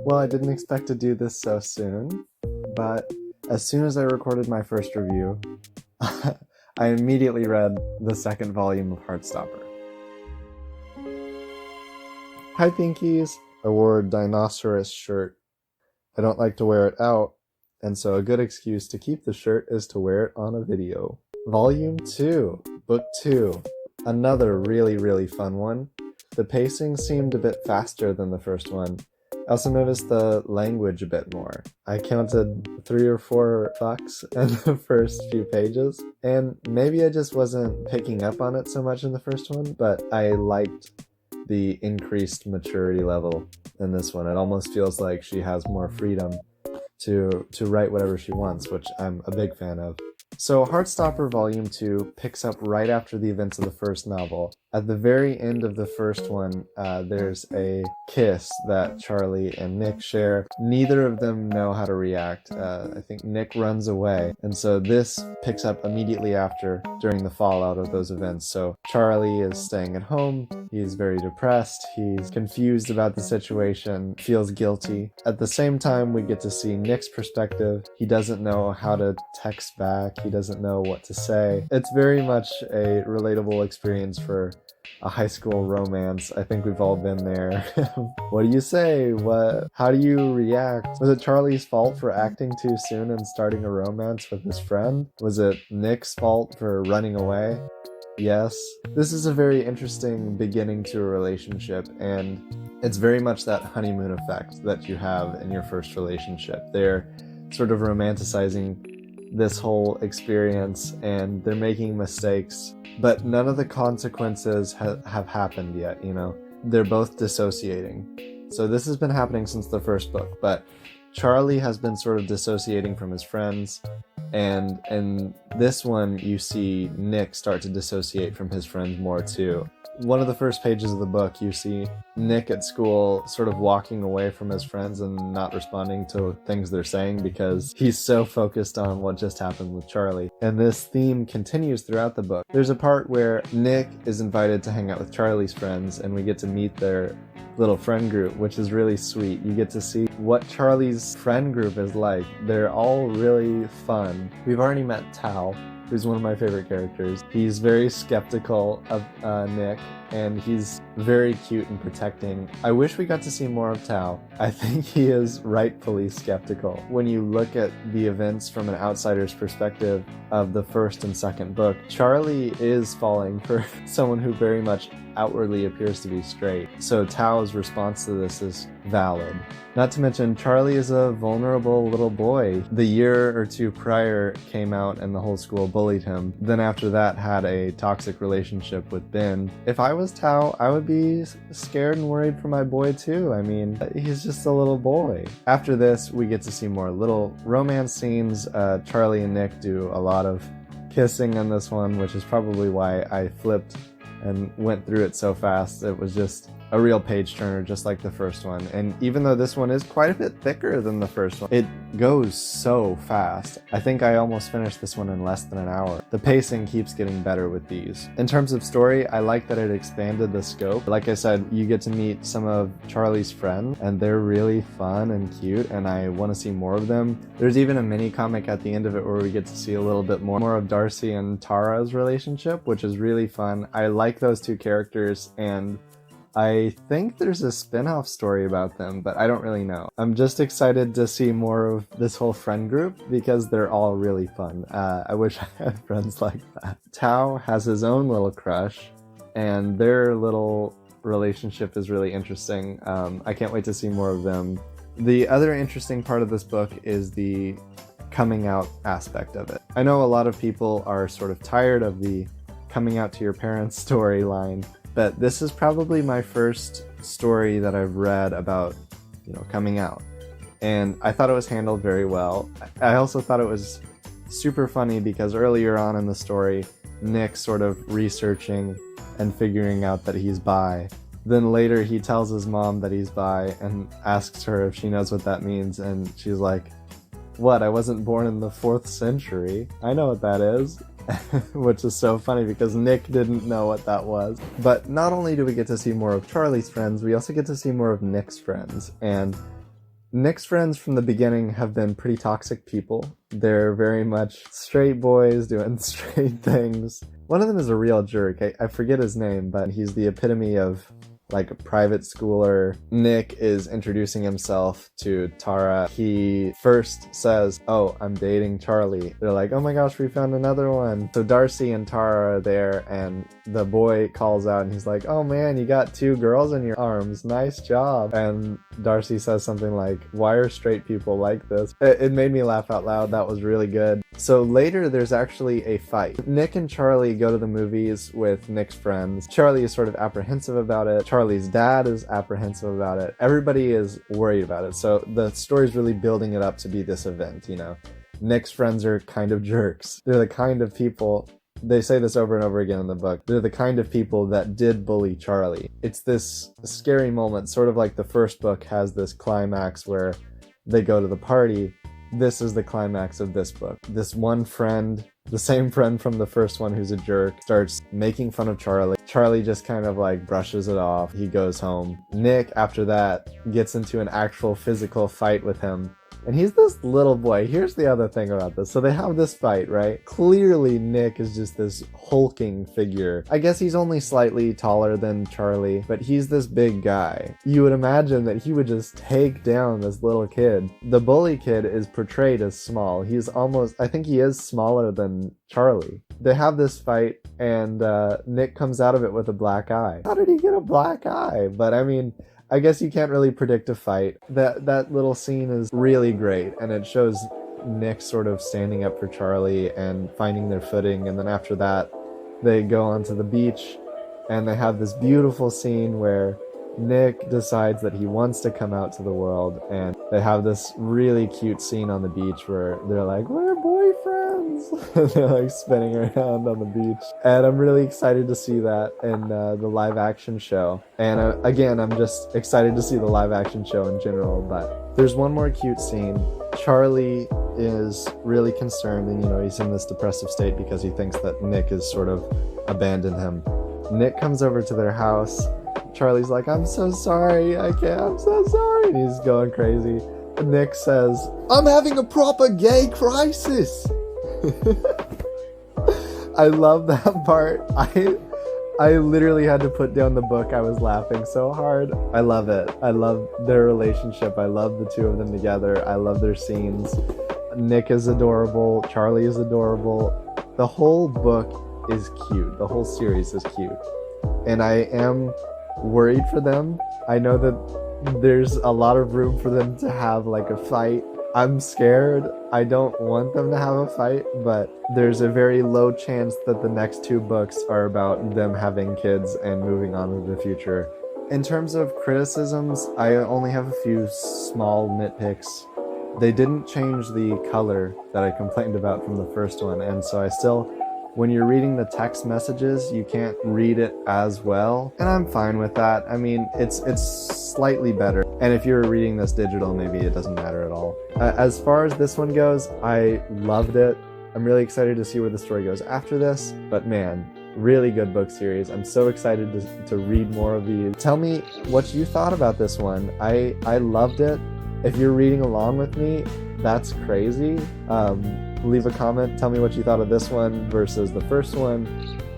Well, I didn't expect to do this so soon, but as soon as I recorded my first review, I immediately read the second volume of Heartstopper. Hi Pinkies! I wore a dinosaurus shirt. I don't like to wear it out, and so a good excuse to keep the shirt is to wear it on a video. Volume 2, Book 2. Another really fun one. The pacing seemed a bit faster than the first one. I also noticed the language a bit more. I counted 3 or 4 fucks in the first few pages, and maybe I just wasn't picking up on it so much in the first one, but I liked the increased maturity level in this one. It almost feels like she has more freedom to write whatever she wants, which I'm a big fan of. So Heartstopper Volume 2 picks up right after the events of the first novel. At the very end of the first one, there's a kiss that Charlie and Nick share. Neither of them know how to react. I think Nick runs away, and so this picks up immediately after, during the fallout of those events. So Charlie is staying at home, he's very depressed, he's confused about the situation, feels guilty. At the same time, we get to see Nick's perspective. He doesn't know how to text back, he doesn't know what to say. It's very much a relatable experience for a high school romance. I think we've all been there. What do you say? How do you react? Was it Charlie's fault for acting too soon and starting a romance with his friend? Was it Nick's fault for running away? Yes. This is a very interesting beginning to a relationship, and it's very much that honeymoon effect that you have in your first relationship. They're sort of romanticizing this whole experience, and they're making mistakes, but none of the consequences have happened yet, you know? They're both dissociating. So this has been happening since the first book, but Charlie has been sort of dissociating from his friends, and in this one you see Nick start to dissociate from his friends more too. One of the first pages of the book, you see Nick at school sort of walking away from his friends and not responding to things they're saying because he's so focused on what just happened with Charlie. And this theme continues throughout the book. There's a part where Nick is invited to hang out with Charlie's friends, and we get to meet their little friend group, which is really sweet. You get to see what Charlie's friend group is like. They're all really fun. We've already met Tao, who's one of my favorite characters. He's very skeptical of Nick, and he's very cute and protecting. I wish we got to see more of Tao. I think he is rightfully skeptical. When you look at the events from an outsider's perspective of the first and second book, Charlie is falling for someone who very much outwardly appears to be straight. So Tao's response to this is valid. Not to mention, Charlie is a vulnerable little boy. The year or two prior came out and the whole school bullied him. Then after that had a toxic relationship with Ben. If I was Tao, I would be scared and worried for my boy too. I mean, he's just a little boy. After this, we get to see more little romance scenes. Charlie and Nick do a lot of kissing in this one, which is probably why I flipped and went through it so fast. It was just a real page turner, just like the first one. And even though this one is quite a bit thicker than the first one, it goes so fast. I think I almost finished this one in less than an hour. The pacing keeps getting better with these. In terms of story, I like that it expanded the scope. Like I said, you get to meet some of Charlie's friends, and they're really fun and cute, and I want to see more of them. There's even a mini comic at the end of it where we get to see a little bit more of Darcy and Tara's relationship, which is really fun. I like those two characters, and I think there's a spin-off story about them, but I don't really know. I'm just excited to see more of this whole friend group because they're all really fun. I wish I had friends like that. Tao has his own little crush, and their little relationship is really interesting. I can't wait to see more of them. The other interesting part of this book is the coming out aspect of it. I know a lot of people are sort of tired of the coming out to your parents storyline, but this is probably my first story that I've read about, coming out. And I thought it was handled very well. I also thought it was super funny because earlier on in the story, Nick's sort of researching and figuring out that he's bi. Then later he tells his mom that he's bi and asks her if she knows what that means, and she's like, "What, I wasn't born in the 4th century? I know what that is." Which is so funny because Nick didn't know what that was. But not only do we get to see more of Charlie's friends, we also get to see more of Nick's friends. And Nick's friends from the beginning have been pretty toxic people. They're very much straight boys doing straight things. One of them is a real jerk. I forget his name, but he's the epitome of like a private schooler. Nick is introducing himself to Tara. He first says, "Oh, I'm dating Charlie." They're like, "Oh my gosh, we found another one." So Darcy and Tara are there, and the boy calls out and he's like, "Oh man, you got 2 girls in your arms. Nice job." And Darcy says something like, "Why are straight people like this?" It made me laugh out loud. That was really good. So later there's actually a fight. Nick and Charlie go to the movies with Nick's friends. Charlie is sort of apprehensive about it. Charlie's dad is apprehensive about it. Everybody is worried about it. So the story's really building it up to be this event, you know. Nick's friends are kind of jerks. They're the kind of people, they say this over and over again in the book, they're the kind of people that did bully Charlie. It's this scary moment, sort of like the first book has this climax where they go to the party. This is the climax of this book. This one friend, the same friend from the first one who's a jerk, starts making fun of Charlie. Charlie just kind of like brushes it off. He goes home. Nick, after that, gets into an actual physical fight with him. And he's this little boy. Here's the other thing about this. So they have this fight, right? Clearly, Nick is just this hulking figure. I guess he's only slightly taller than Charlie, but he's this big guy. You would imagine that he would just take down this little kid. The bully kid is portrayed as small. He's almost, I think he is smaller than Charlie. They have this fight, and Nick comes out of it with a black eye. How did he get a black eye? But I mean, I guess you can't really predict a fight. That little scene is really great, and it shows Nick sort of standing up for Charlie and finding their footing, and then after that, they go onto the beach, and they have this beautiful scene where Nick decides that he wants to come out to the world, and they have this really cute scene on the beach where they're like, "We're boyfriends!" They're like spinning around on the beach. And I'm really excited to see that in the live action show. And again, I'm just excited to see the live action show in general, but there's one more cute scene. Charlie is really concerned, and you know, he's in this depressive state because he thinks that Nick has sort of abandoned him. Nick comes over to their house. Charlie's like, "I'm so sorry, I'm so sorry," and he's going crazy. And Nick says, "I'm having a proper gay crisis." I love that part. I literally had to put down the book. I was laughing so hard. I love it. I love their relationship. I love the two of them together. I love their scenes. Nick is adorable. Charlie is adorable. The whole book is cute. The whole series is cute. And I am worried for them. I know that there's a lot of room for them to have like a fight. I'm scared. I don't want them to have a fight, but there's a very low chance that the next 2 books are about them having kids and moving on into the future. In terms of criticisms, I only have a few small nitpicks. They didn't change the color that I complained about from the first one, and so I still, when you're reading the text messages, you can't read it as well, and I'm fine with that. I mean, it's slightly better, and if you're reading this digital, maybe it doesn't matter at all. As far as this one goes, I loved it. I'm really excited to see where the story goes after this, but man, really good book series. I'm so excited to read more of these. Tell me what you thought about this one. I loved it. If you're reading along with me, that's crazy. Leave a comment. Tell me what you thought of this one versus the first one.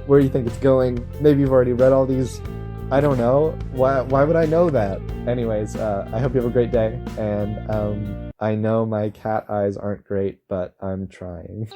Where you think it's going. Maybe you've already read all these. I don't know. Why would I know that? Anyways, I hope you have a great day. And I know my cat eyes aren't great, but I'm trying.